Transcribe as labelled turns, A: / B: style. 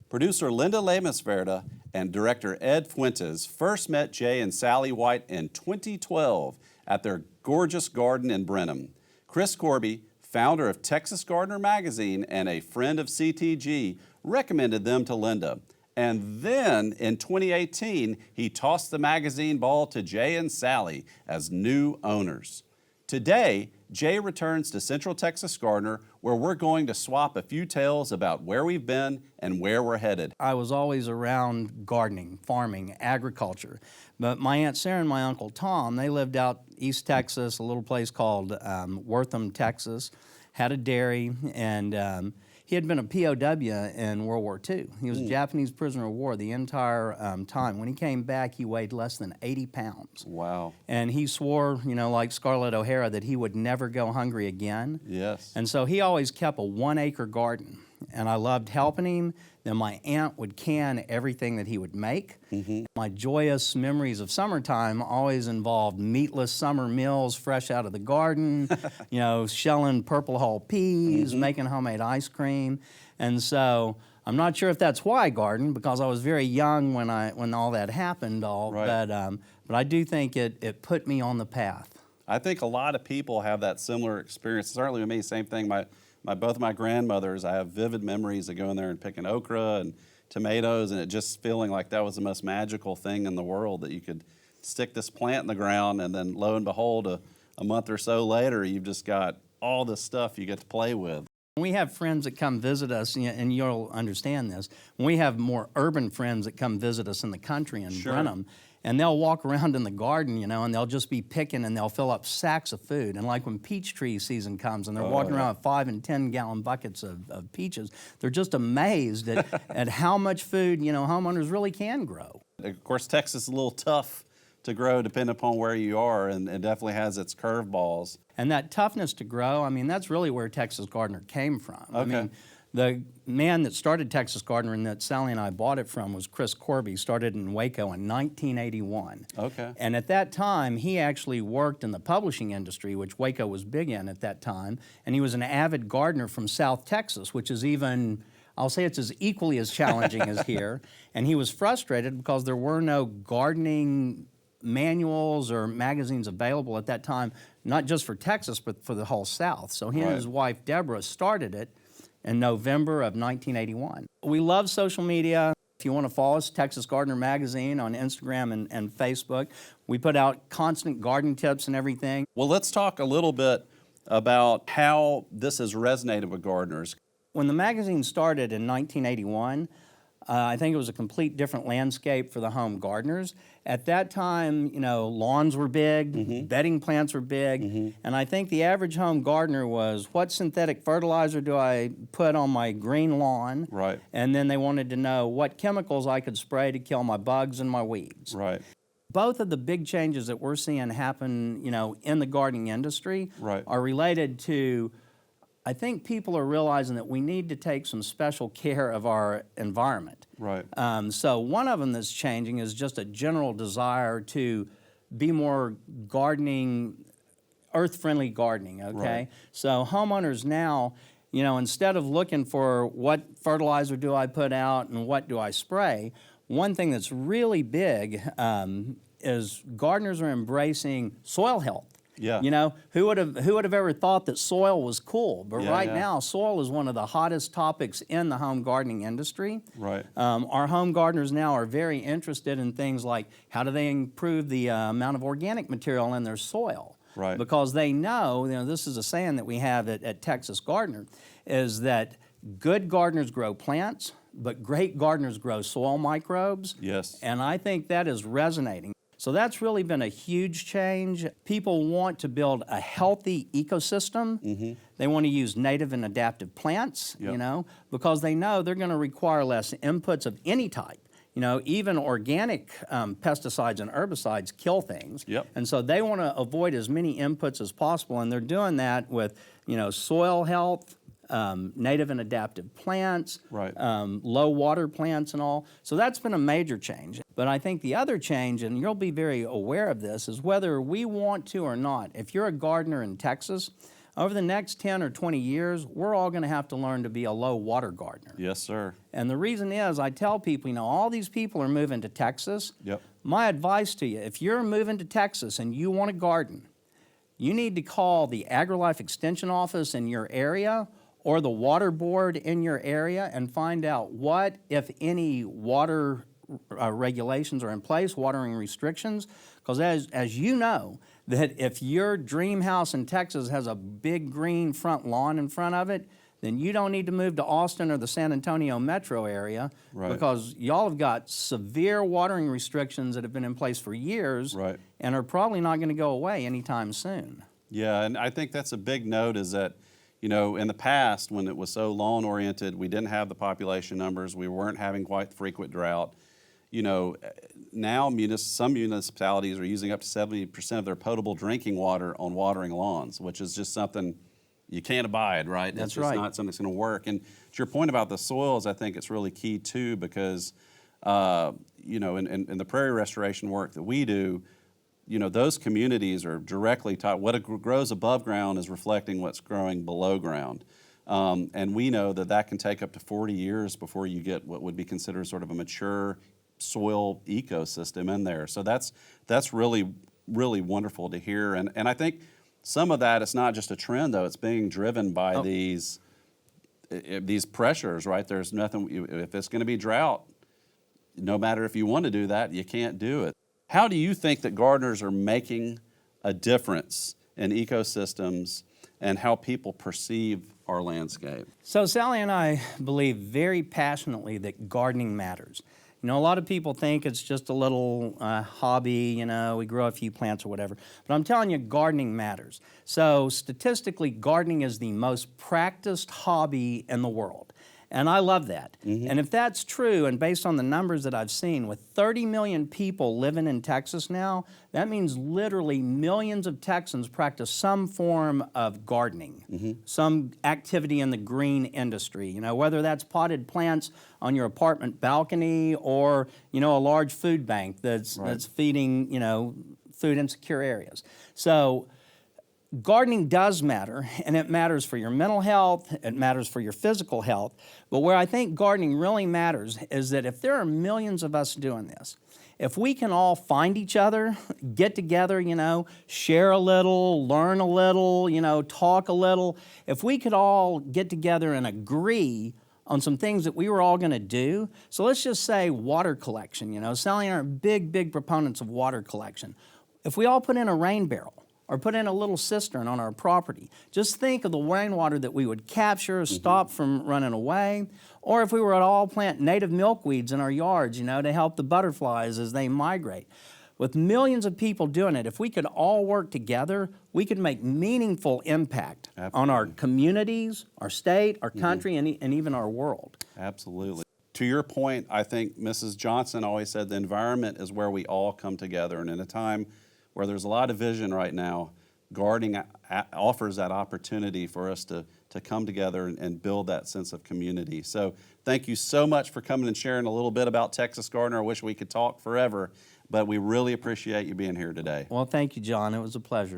A: Producer Linda Lemusverda and director Ed Fuentes first met Jay and Sally White in 2012 at their gorgeous garden in Brenham. Chris Corby, founder of Texas Gardener magazine and a friend of CTG, recommended them to Linda. And then in 2018, he tossed the magazine ball to Jay and Sally as new owners. Today, Jay returns to Central Texas Gardener, where we're going to swap a few tales about where we've been and where we're headed.
B: I was always around gardening, farming, agriculture. But my Aunt Sarah and my Uncle Tom, they lived out East Texas, a little place called Wortham, Texas, had a dairy, and he had been a POW in World War II. He was a Japanese prisoner of war the entire time. When he came back, he weighed less than 80 pounds.
A: Wow.
B: And he swore, you know, like Scarlett O'Hara, that he would never go hungry again.
A: Yes.
B: And so he always kept a 1-acre garden. And I loved helping him. Then my aunt would can everything that he would make. My joyous memories of summertime always involved meatless summer meals fresh out of the garden, you know, shelling Purple Hull peas, making homemade ice cream. And so I'm not sure if that's why I gardened, because I was very young when all that happened. But I do think it put me on the path.
A: I think a lot of people have that similar experience. Certainly with me, same thing. Both of my grandmothers, I have vivid memories of going there and picking okra and tomatoes, and it just feeling like that was the most magical thing in the world, that you could stick this plant in the ground, and then lo and behold, a month or so later, you've just got all this stuff you get to play with.
B: We have friends that come visit us, and you'll understand this. We have more urban friends that come visit us in the country in Brenham, and they'll walk around in the garden, you know, and they'll just be picking, and they'll fill up sacks of food. And like when peach tree season comes, and they're walking around with 5 and 10 gallon buckets of peaches, they're just amazed at how much food, you know, homeowners really can grow.
A: Of course, Texas is a little tough to grow depending upon where you are, and it definitely has its curveballs.
B: And that toughness to grow, I mean, that's really where Texas Gardener came from.
A: Okay.
B: I mean, the man that started Texas Gardener and that Sally and I bought it from was Chris Corby, started in Waco in 1981.
A: Okay.
B: And at that time, he actually worked in the publishing industry, which Waco was big in at that time, and he was an avid gardener from South Texas, which is even, I'll say it's as equally as challenging as here. And he was frustrated because there were no gardening manuals or magazines available at that time, not just for Texas, but for the whole South. So he and his wife, Deborah, started it in November of 1981. We love social media. If you want to follow us, Texas Gardener Magazine on Instagram and Facebook. We put out constant garden tips and everything.
A: Well, let's talk a little bit about how this has resonated with gardeners.
B: When the magazine started in 1981, I think it was a complete different landscape for the home gardeners. At that time, you know, lawns were big, bedding plants were big, and I think the average home gardener was, what synthetic fertilizer do I put on my green lawn?
A: Right.
B: And then they wanted to know what chemicals I could spray to kill my bugs and my weeds.
A: Right.
B: Both of the big changes that we're seeing happen, you know, in the gardening industry are related to, I think people are realizing that we need to take some special care of our environment.
A: Right.
B: So one of them that's changing is just a general desire to be more gardening, earth-friendly gardening, okay?
A: Right.
B: So homeowners now, you know, instead of looking for what fertilizer do I put out and what do I spray, one thing that's really big is gardeners are embracing soil health.
A: Yeah.
B: You know, who would have ever thought that soil was cool? But now, soil is one of the hottest topics in the home gardening industry.
A: Right.
B: Our home gardeners now are very interested in things like how do they improve the amount of organic material in their soil.
A: Right.
B: Because they know, you know, this is a saying that we have at Texas Gardener, is that good gardeners grow plants, but great gardeners grow soil microbes.
A: Yes.
B: And I think that is resonating. So that's really been a huge change. People want to build a healthy ecosystem. They want to use native and adaptive plants, you know, because they know they're going to require less inputs of any type. You know, even organic pesticides and herbicides kill things. And so they want to avoid as many inputs as possible, and they're doing that with, you know, soil health, native and adaptive plants, low water plants and all. So that's been a major change. But I think the other change, and you'll be very aware of this, is whether we want to or not, if you're a gardener in Texas, over the next 10 or 20 years, we're all going to have to learn to be a low water gardener.
A: Yes, sir.
B: And the reason is, I tell people, all these people are moving to Texas.
A: Yep.
B: My advice to you, if you're moving to Texas and you want to garden, you need to call the AgriLife Extension Office in your area or the water board in your area and find out what, if any, water regulations are in place, watering restrictions. Because as you know, that if your dream house in Texas has a big green front lawn in front of it, then you don't need to move to Austin or the San Antonio metro area,
A: Right.
B: because y'all have got severe watering restrictions that have been in place for years,
A: Right.
B: and are probably not going to go away anytime soon.
A: Yeah, and I think that's a big note is that, in the past when it was so lawn-oriented, we didn't have the population numbers, we weren't having quite frequent drought. Now some municipalities are using up to 70% of their potable drinking water on watering lawns, which is just something you can't abide, right?
B: That's
A: it's just
B: right.
A: not something that's going to work. And to your point about the soils, I think it's really key too, because in the prairie restoration work that we do, those communities are directly taught what grows above ground is reflecting what's growing below ground. And we know that can take up to 40 years before you get what would be considered sort of a mature soil ecosystem in there. So that's really, really wonderful to hear. And I think some of that, it's not just a trend though, it's being driven by these pressures, right? There's nothing, if it's going to be drought, no matter if you want to do that, you can't do it. How do you think that gardeners are making a difference in ecosystems and how people perceive our landscape?
B: So Sally and I believe very passionately that gardening matters. A lot of people think it's just a little hobby, we grow a few plants or whatever. But I'm telling you, gardening matters. So statistically, gardening is the most practiced hobby in the world. And I love that. Mm-hmm. And if that's true, and based on the numbers that I've seen, with 30 million people living in Texas now, that means literally millions of Texans practice some form of gardening, mm-hmm. some activity in the green industry, whether that's potted plants on your apartment balcony or, a large food bank that's feeding, food insecure areas. So gardening does matter, and it matters for your mental health, it matters for your physical health, but where I think gardening really matters is that if there are millions of us doing this, if we can all find each other, get together, share a little, learn a little, talk a little, if we could all get together and agree on some things that we were all going to do. So let's just say water collection, Sally and I are big proponents of water collection. If we all put in a rain barrel, or put in a little cistern on our property. Just think of the rainwater that we would capture, stop from running away. Or if we were to all plant native milkweeds in our yards, to help the butterflies as they migrate. With millions of people doing it, if we could all work together, we could make meaningful impact on our communities, our state, our country, and even our world.
A: Absolutely. To your point, I think Mrs. Johnson always said the environment is where we all come together. And in a time where there's a lot of vision right now, gardening offers that opportunity for us to come together and build that sense of community. So thank you so much for coming and sharing a little bit about Texas Gardener. I wish we could talk forever, but we really appreciate you being here today.
B: Well, thank you, John. It was a pleasure.